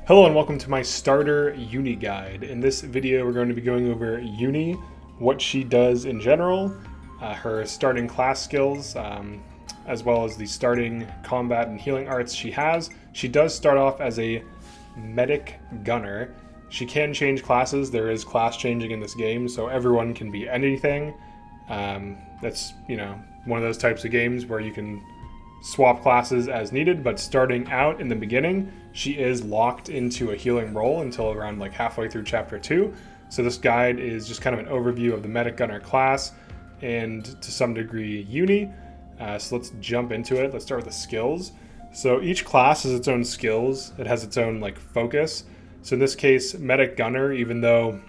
Hello and welcome to my starter Eunie guide. In this video we're going to be going over Eunie, what she does in general, her starting class skills, as well as the starting combat and healing arts she has. She does start off as a medic gunner. She can change classes. There is class changing in this game, so everyone can be anything. That's, one of those types of games where you can swap classes as needed, but starting out in the beginning, she is locked into a healing role until around like halfway through chapter 2. So this guide is just kind of an overview of the medic gunner class and to some degree Eunie. So let's jump into it. Let's start with the skills. So each class has its own skills. It has its own focus. So in this case, medic gunner, even though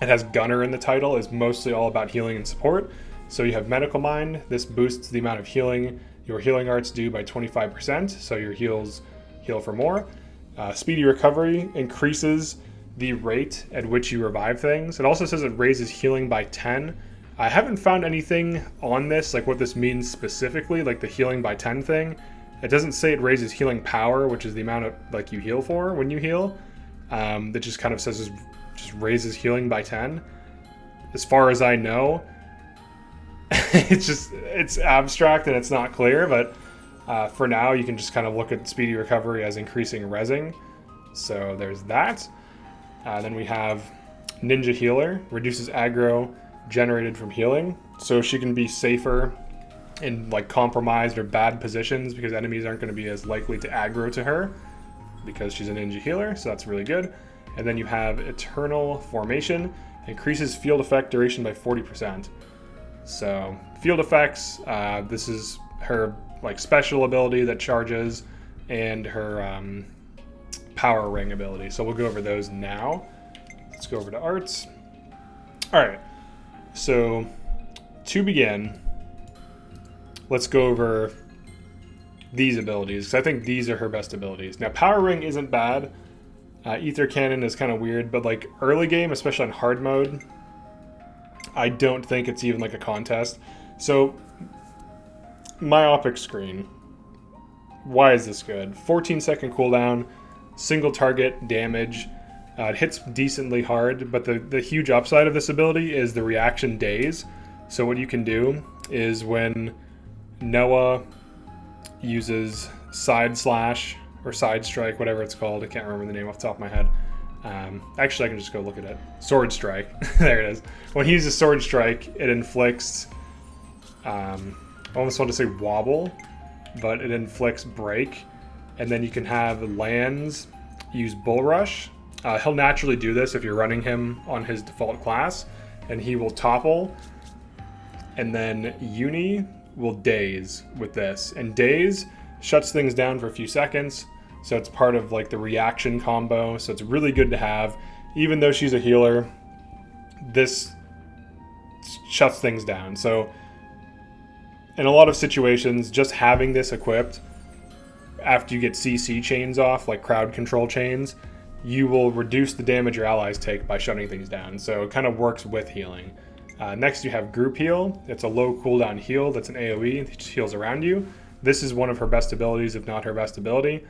it has gunner in the title, is mostly all about healing and support. So you have medical mind. This boosts the amount of healing your healing arts do by 25%, so your heals heal for more. Speedy recovery increases the rate at which you revive things. It also says it raises healing by 10. I haven't found anything on this, like what this means specifically, like the healing by 10 thing. It doesn't say it raises healing power, which is the amount of you heal for when you heal. That just kind of says it just raises healing by 10. As far as I know, it's abstract and it's not clear, but for now you can just kind of look at speedy recovery as increasing resing. So there's that. Then we have ninja healer, reduces aggro generated from healing, so she can be safer in compromised or bad positions because enemies aren't going to be as likely to aggro to her because she's a ninja healer, so that's really good. And then you have eternal formation, increases field effect duration by 40%. So field effects, this is her special ability that charges and her power ring ability. So we'll go over those now. Let's go over to arts. All right, so to begin, let's go over these abilities because I think these are her best abilities. Now power ring isn't bad. Ether cannon is kind of weird, but early game, especially on hard mode, I don't think it's even a contest. So, Myopic Screen. Why is this good? 14-second cooldown, single target damage. It hits decently hard, but the huge upside of this ability is the reaction Daze. So what you can do is when Noah uses side slash or side strike, whatever it's called, I can't remember the name off the top of my head. Actually, I can just go look at it. Sword strike. There it is. When he uses sword strike, it inflicts, I almost want to say wobble, but it inflicts break. And then you can have lands use bull rush. He'll naturally do this if you're running him on his default class, and he will topple. And then Eunie will daze with this. And daze shuts things down for a few seconds. So it's part of the reaction combo. So it's really good to have. Even though she's a healer, this shuts things down. So in a lot of situations, just having this equipped after you get CC chains off, like crowd control chains, you will reduce the damage your allies take by shutting things down. So it kind of works with healing. Next you have group heal. It's a low cooldown heal that's an AoE. It just heals around you. This is one of her best abilities, if not her best ability.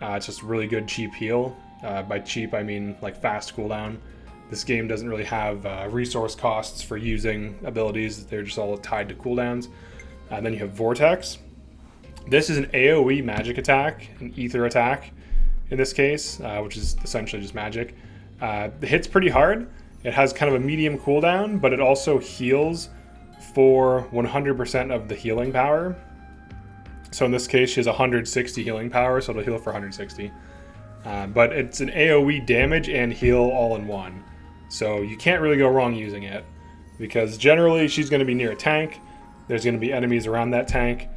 It's just really good cheap heal. By cheap, I mean fast cooldown. This game doesn't really have resource costs for using abilities. They're just all tied to cooldowns. Then you have Vortex. This is an AoE magic attack, an ether attack in this case, which is essentially just magic. It hits pretty hard. It has kind of a medium cooldown, but it also heals for 100% of the healing power. So in this case, she has 160 healing power, so it'll heal for 160. But it's an AoE damage and heal all in one. So you can't really go wrong using it, because generally she's going to be near a tank. There's going to be enemies around that tank.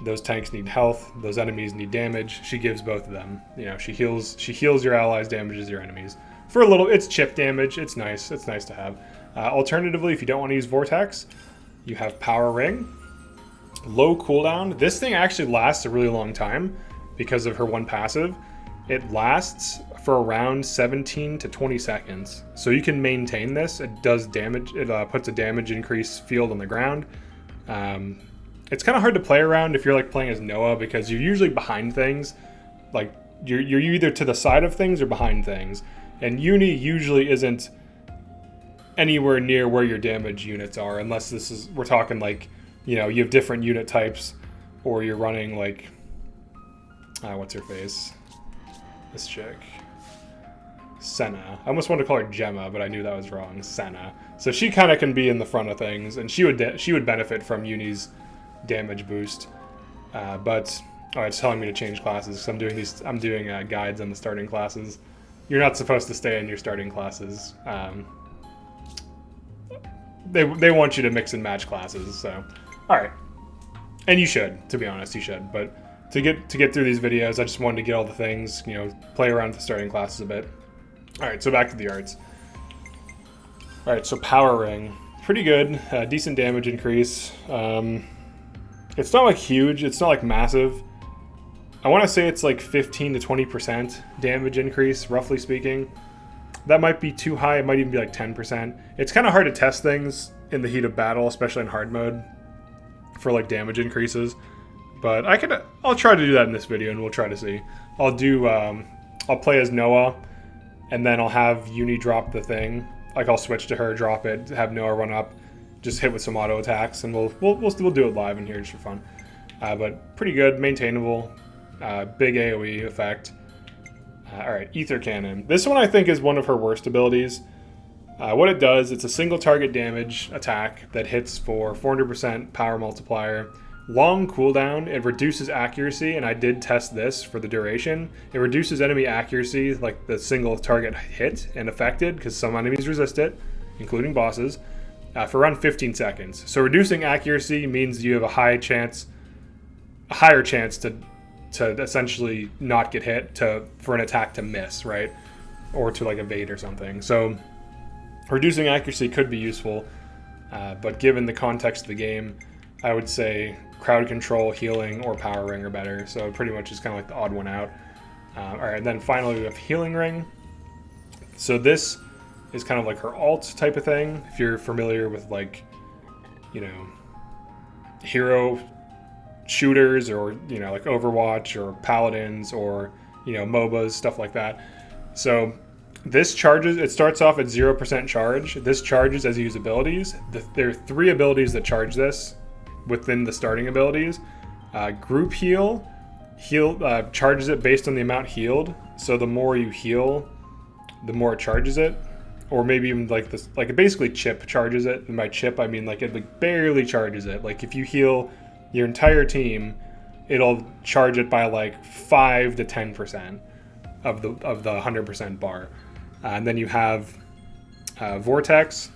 Those tanks need health. Those enemies need damage. She gives both of them. She heals your allies, damages your enemies. For a little, it's chip damage. It's nice. It's nice to have. Alternatively, if you don't want to use Vortex, you have Power Ring. Low cooldown. This thing actually lasts a really long time because of her one passive. It lasts for around 17 to 20 seconds. So you can maintain this. It does damage. It puts a damage increase field on the ground. It's kind of hard to play around if you're playing as Noah because you're usually behind things. you're either to the side of things or behind things. And Eunie usually isn't anywhere near where your damage units are, unless we're talking like, you know, you have different unit types, or you're running like, what's her face? This chick. Senna. I almost wanted to call her Gemma, but I knew that was wrong. Senna. So she kind of can be in the front of things, and she would benefit from Eunie's damage boost. But it's telling me to change classes because I'm doing guides on the starting classes. You're not supposed to stay in your starting classes. They want you to mix and match classes. So, all right, and you should, to be honest, you should. But to get through these videos, I just wanted to get all the things, you know, play around with the starting classes a bit. All right, so back to the arts. All right, so Power Ring, pretty good, decent damage increase. It's not like huge, it's not like massive. I want to say it's like 15 to 20% damage increase, roughly speaking. That might be too high, it might even be like 10%. It's kind of hard to test things in the heat of battle, especially in hard mode, for like damage increases. But I'll try to do that in this video, and we'll try to see. I'll play as Noah, and then I'll have Eunie drop the thing. Like, I'll switch to her, drop it, have Noah run up, just hit with some auto attacks, and we'll do it live in here just for fun. But pretty good, maintainable, big AoE effect. All right, Ether Cannon. This one I think is one of her worst abilities. What it does, it's a single target damage attack that hits for 400% power multiplier. Long cooldown, it reduces accuracy, and I did test this for the duration. It reduces enemy accuracy, like the single target hit and affected, because some enemies resist it, including bosses, for around 15 seconds. So reducing accuracy means you have a higher chance to essentially not get hit, for an attack to miss, right? Or to like evade or something. So reducing accuracy could be useful, but given the context of the game, I would say crowd control, healing, or power ring are better. So pretty much is kind of like the odd one out. All right, and then finally we have healing ring. So this is kind of like her alt type of thing. If you're familiar with, like, you know, hero shooters, or, you know, like Overwatch or Paladins, or, you know, MOBAs, stuff like that. So this charges, it starts off at 0% charge. This charges as you use abilities. There are 3 abilities that charge this within the starting abilities. Group heal charges it based on the amount healed. So the more you heal, the more it charges it. Or maybe even like this, like it basically chip charges it. And by chip, I mean like it like barely charges it. Like if you heal your entire team, it'll charge it by like 5 to 10% of the 100% bar. And then you have Vortex,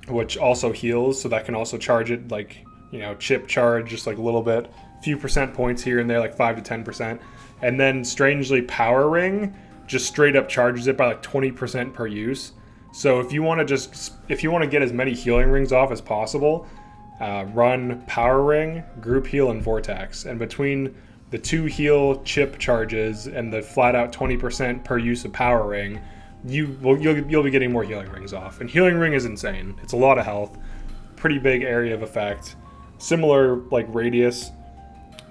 which also heals, so that can also charge it, like, you know, chip charge just like a little bit, few percent points here and there, like 5 to 10%. And then strangely, Power Ring just straight up charges it by like 20% per use. So if you want to get as many healing rings off as possible, run Power Ring, Group Heal, and Vortex. And between the 2 heal chip charges and the flat out 20% per use of Power Ring, you'll be getting more healing rings off. And healing ring is insane. It's a lot of health, pretty big area of effect, similar like radius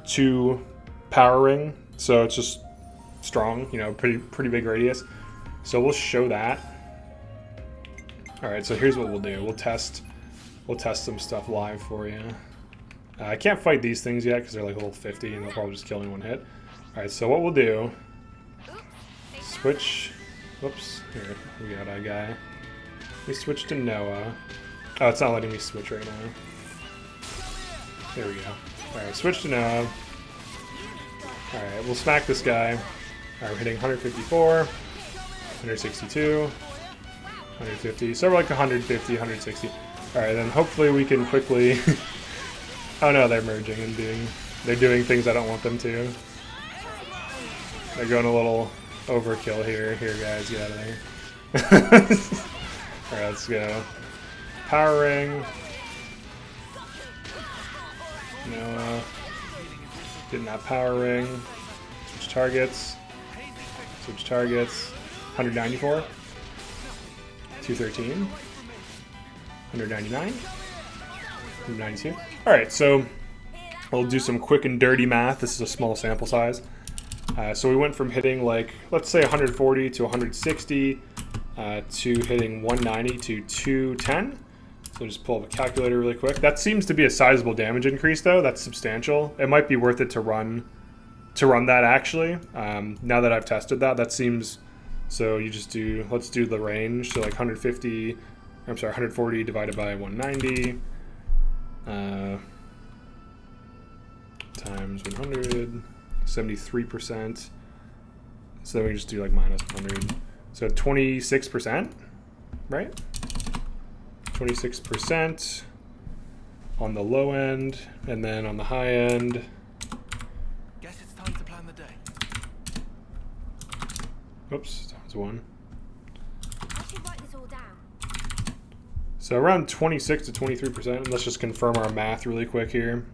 to Power Ring, so it's just strong, you know, pretty big radius. So we'll show that. All right, so here's what we'll do. We'll test some stuff live for you. I can't fight these things yet because they're like level 50 and they'll probably just kill in one hit. All right, so what we'll do, switch. Whoops, here we got our guy. We switch to Noah. Oh, it's not letting me switch right now. There we go. Alright, switch to Noah. Alright, we'll smack this guy. Alright, we're hitting 154, 162, 150. So we're like 150, 160. Alright, then hopefully we can quickly... Oh no, they're merging and they're doing things I don't want them to. They're going a little overkill here. Here, guys, get out of there. Alright, let's go. Power Ring. Noah. Getting that Power Ring. Switch targets. Switch targets. 194. 213. 199. 192. Alright, so we'll do some quick and dirty math. This is a small sample size. So we went from hitting like, let's say 140 to 160 to hitting 190 to 210. So just pull up a calculator really quick. That seems to be a sizable damage increase though. That's substantial. It might be worth it to run that actually. Now that I've tested that, that seems, so you just do, let's do the range. So like 140 divided by 190 times 100, 73%. So then we just do like minus 100. So 26%, right? 26% on the low end, and then on the high end. Guess it's time to plan the day. Oops, times 1. I should write this all down. So around 26 to 23%. And let's just confirm our math really quick here.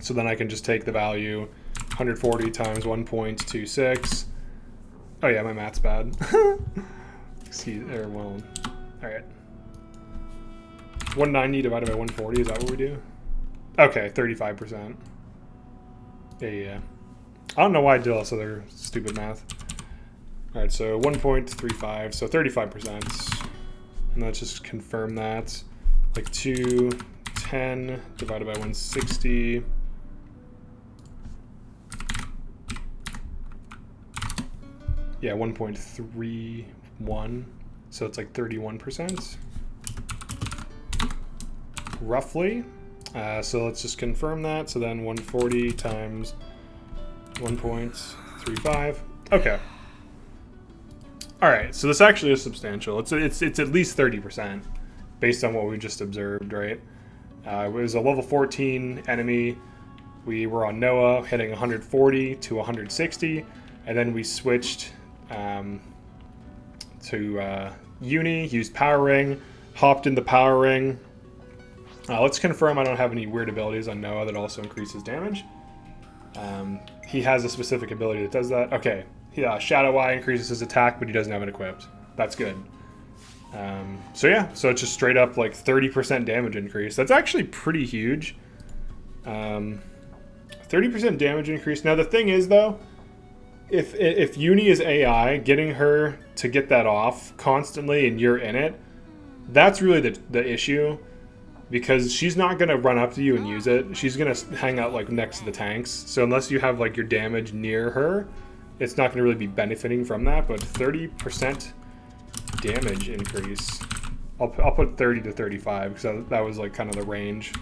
So then I can just take the value 140 times 1.26. Oh yeah, my math's bad. Excuse me, well, all right. 190 divided by 140, is that what we do? Okay, 35%. Yeah. I don't know why I did all this other stupid math. All right, so 1.35, so 35%. And let's just confirm that. Like 210 divided by 160. Yeah, 1.31. So it's like 31%. Roughly. So let's just confirm that. So then 140 times 1.35. Okay. All right. So this actually is substantial. It's at least 30% based on what we just observed, right? It was a level 14 enemy. We were on Noah, hitting 140 to 160, and then we switched to Eunie, used Power Ring, hopped in the Power Ring. Let's confirm I don't have any weird abilities on Noah that also increases damage. He has a specific ability that does that. Okay, yeah, Shadow Eye increases his attack, but he doesn't have it equipped. That's good. So yeah, so it's just straight up like 30% damage increase. That's actually pretty huge. 30% damage increase. Now the thing is though, if Eunie is AI, getting her to get that off constantly and you're in it, that's really the issue. Because she's not going to run up to you and use it. She's going to hang out like next to the tanks. So unless you have like your damage near her, it's not going to really be benefiting from that. But 30% damage increase. I'll put 30 to 35 because that was like kind of the range.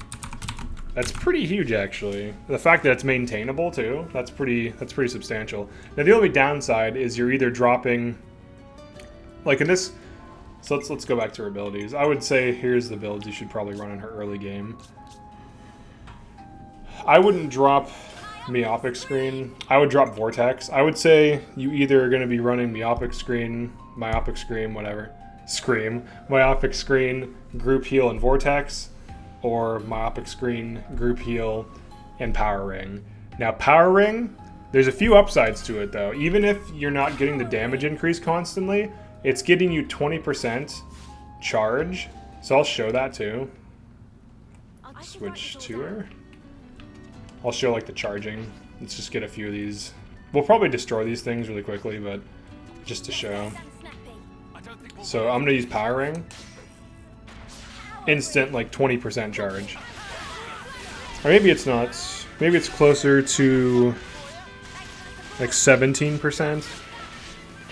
That's pretty huge actually. The fact that it's maintainable too, that's pretty substantial. Now the only downside is you're either dropping, like in this. So let's go back to her abilities. I would say here's the builds you should probably run in her early game. I wouldn't drop Myopic Screen. I would drop Vortex. I would say you either are going to be running Myopic Screen, whatever. Myopic Screen, Group Heal, and Vortex, or Myopic Screen, Group Heal, and Power Ring. Now Power Ring, there's a few upsides to it though. Even if you're not getting the damage increase constantly, it's getting you 20% charge, so I'll show that too. Switch to her. I'll show like the charging. Let's just get a few of these. We'll probably destroy these things really quickly, but just to show. So I'm gonna use Power Ring. Instant like 20% charge. Or maybe it's not. Maybe it's closer to like 17%.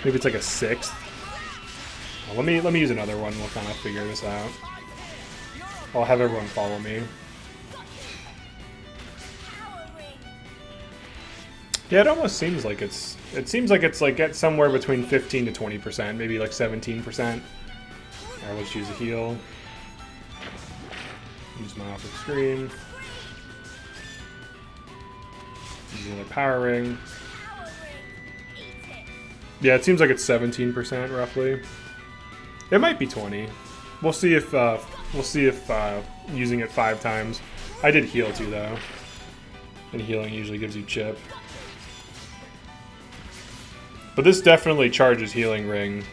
Maybe it's like a sixth. Let me use another one. We'll kind of figure this out. I'll have everyone follow me. Yeah, it almost seems like it's. It seems like it's like at somewhere between 15 to 20%, maybe like 17%. Alright, let's use a heal. Use my Myopic Screen. Use another Power Ring. Yeah, it seems like it's 17% roughly. It might be 20. We'll see if using it 5 times. I did heal too though, and healing usually gives you chip. But this definitely charges Healing Ring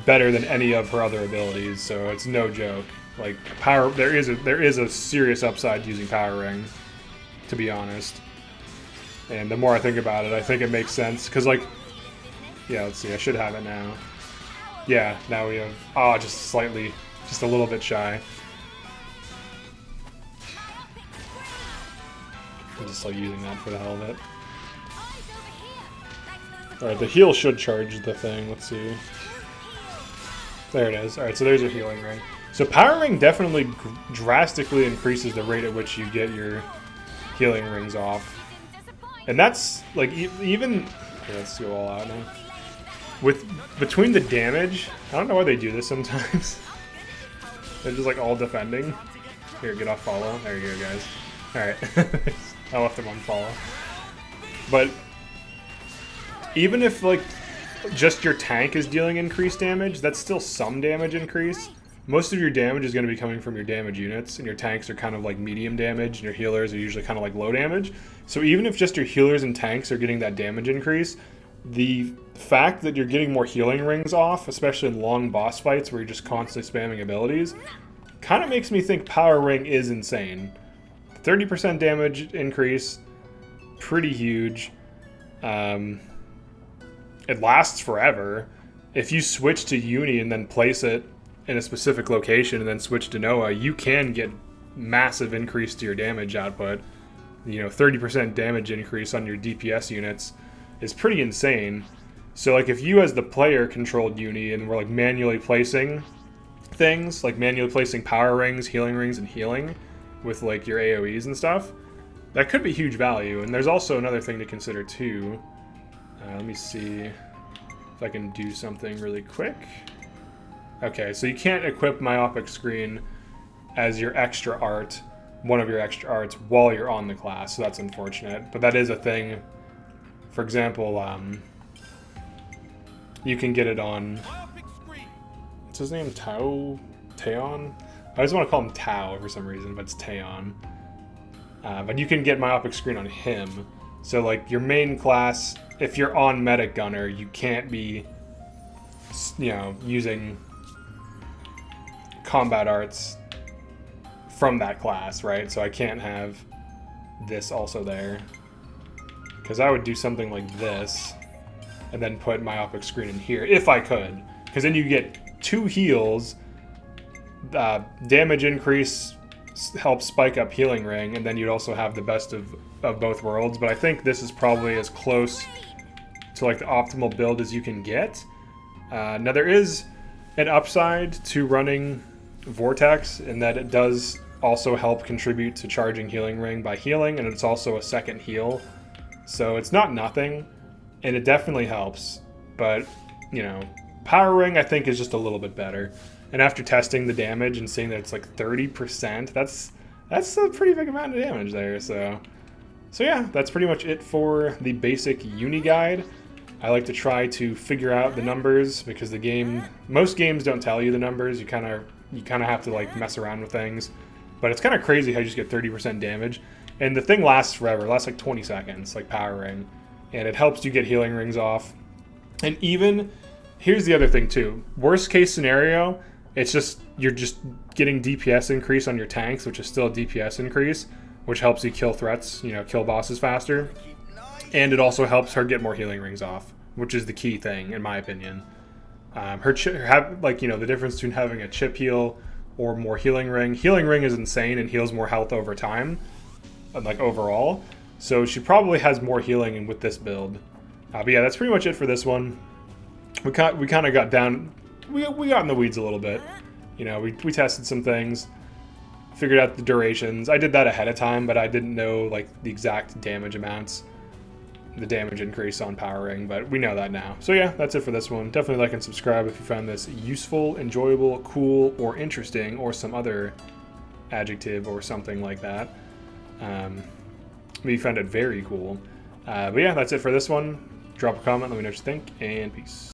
better than any of her other abilities, so it's no joke. Like there is a serious upside to using Power Ring, to be honest. And the more I think about it, I think it makes sense. Because, like, yeah, let's see. I should have it now. Yeah, now we have... Oh, just slightly, just a little bit shy. I'm just like using that for the hell of it. Alright, the heal should charge the thing. Let's see. There it is. Alright, so there's your healing ring. So Power Ring definitely drastically increases the rate at which you get your healing rings off. And that's, like, even... Okay, let's go all out now. Between the damage... I don't know why they do this sometimes. They're just, like, all defending. Here, get off follow. There you go, guys. Alright. I left them on follow. But even if, like, just your tank is dealing increased damage, that's still some damage increase. Most of your damage is going to be coming from your damage units, and your tanks are kind of like medium damage, and your healers are usually kind of like low damage. So even if just your healers and tanks are getting that damage increase, the fact that you're getting more healing rings off, especially in long boss fights where you're just constantly spamming abilities, kind of makes me think Power Ring is insane. 30% damage increase, pretty huge. It lasts forever. If you switch to Eunie and then place it in a specific location and then switch to Noah, you can get massive increase to your damage output. You know, 30% damage increase on your DPS units is pretty insane. So, like, if you as the player controlled Eunie and were, like, manually placing things, like manually placing power rings, healing rings, and healing with, like, your AoEs and stuff, that could be huge value. And there's also another thing to consider, too. Let me see if I can do something really quick. Okay, so you can't equip Myopic Screen as your extra art, one of your extra arts, while you're on the class, so that's unfortunate. But that is a thing. For example, you can get it on... What's his name? Taeon? I just want to call him Tao for some reason, but it's Taeon. But you can get Myopic Screen on him. So, like, your main class, if you're on Medic Gunner, you can't be, you know, using combat arts from that class, right? So I can't have this also there. Because I would do something like this, and then put Myopic Screen in here, if I could. Because then you get 2 heals, damage increase helps spike up healing ring, and then you'd also have the best of both worlds. But I think this is probably as close to, like, the optimal build as you can get. Now there is an upside to running Vortex in that it does also help contribute to charging healing ring by healing, and it's also a second heal. So it's not nothing, and it definitely helps. But, you know, Power Ring I think is just a little bit better. And after testing the damage and seeing that it's like 30%, that's a pretty big amount of damage there. So yeah, that's pretty much it for the basic Eunie guide. I like to try to figure out the numbers because most games don't tell you the numbers. You kind of have to, like, mess around with things. But it's kind of crazy how you just get 30% damage. And the thing lasts forever. It lasts like 20 seconds, like Power Ring. And it helps you get healing rings off. And even, here's the other thing too. Worst case scenario, it's just, you're just getting DPS increase on your tanks, which is still a DPS increase, which helps you kill threats, you know, kill bosses faster. And it also helps her get more healing rings off, which is the key thing, in my opinion. Like, you know, the difference between having a chip heal or more healing ring. Healing ring is insane and heals more health over time, like overall. So she probably has more healing with this build. But yeah, that's pretty much it for this one. We kind of got down, we got in the weeds a little bit. You know, we tested some things, figured out the durations. I did that ahead of time, but I didn't know, like, the exact damage amounts, the damage increase on Power Ring, but we know that now. So yeah, that's it for this one. Definitely like and subscribe if you found this useful, enjoyable, cool, or interesting, or some other adjective or something like that. Maybe you found it very cool. But yeah, that's it for this one. Drop a comment, let me know what you think, and peace.